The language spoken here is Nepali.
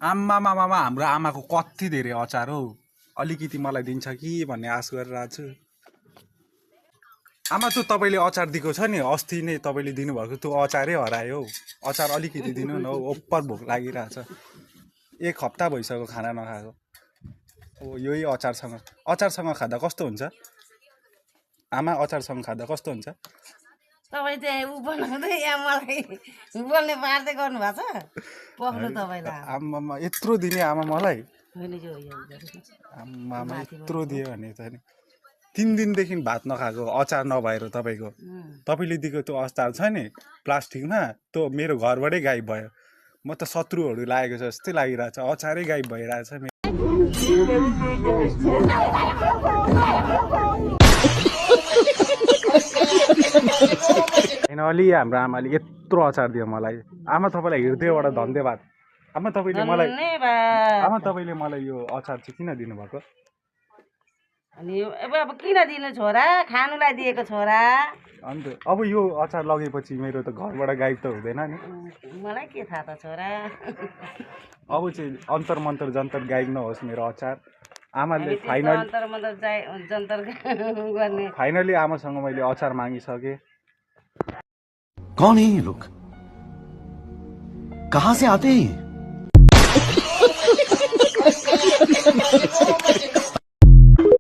आमामामा हाम्रो आमाको कति धेरै अचार हौ। अलिकति मलाई दिन्छ कि भन्ने आश गरिरहेको छु। आमा त्यो तपाईँले अचार दिएको छ नि अस्ति नै तपाईँले दिनुभएको त्यो अचारै हरायो हौ। अचार अलिकति दिनु न हौ, ओप्पर भोक लागिरहेछ। एक हप्ता भइसक्यो खाना नखाएको। ओ यही अचारसँग खाँदा कस्तो हुन्छ आमा? अचारसँग खाँदा कस्तो हुन्छ? तपाईँ चाहिँ ऊ बनाउँदै यहाँ मलाई बोल्ने पार्दै गर्नु भएको छ पक्नु तपाईँलाई। आमामा यत्रो दिने आमा मलाई? होइन यो आमामा यत्रो दियो भने त नि 3 दिनदेखि भात नखाएको अचार नभएर तपाईँले दिएको त्यो अचार छ नि प्लास्टिकमा, त्यो मेरो घरबाटै गायब भयो। म त शत्रुहरू लागेको छ जस्तै लागिरहेछ, अचारै गायब भइरहेछ। फाइनली हाम्रो आमाले यत्रो अचार दियो मलाई। आमा तपाईँलाई हृदयबाट धन्यवाद। आमा तपाईँले मलाई यो अचार चाहिँ किन दिनुभएको? अनि अब किन दिनु छोरा, खानुलाई दिएको छोरा। अन्त अब यो अचार लगेपछि मेरो त घरबाट गायब त हुँदैन नि? मलाई के थाहा त छोरा। अब चाहिँ अन्तर मन्तर जन्तर गायब नहोस् मेरो अचार। आमाले फाइनली आमासँग मैले अचार मागिसकेँ। कौन है ये लोग? कहाँ से आते हैं?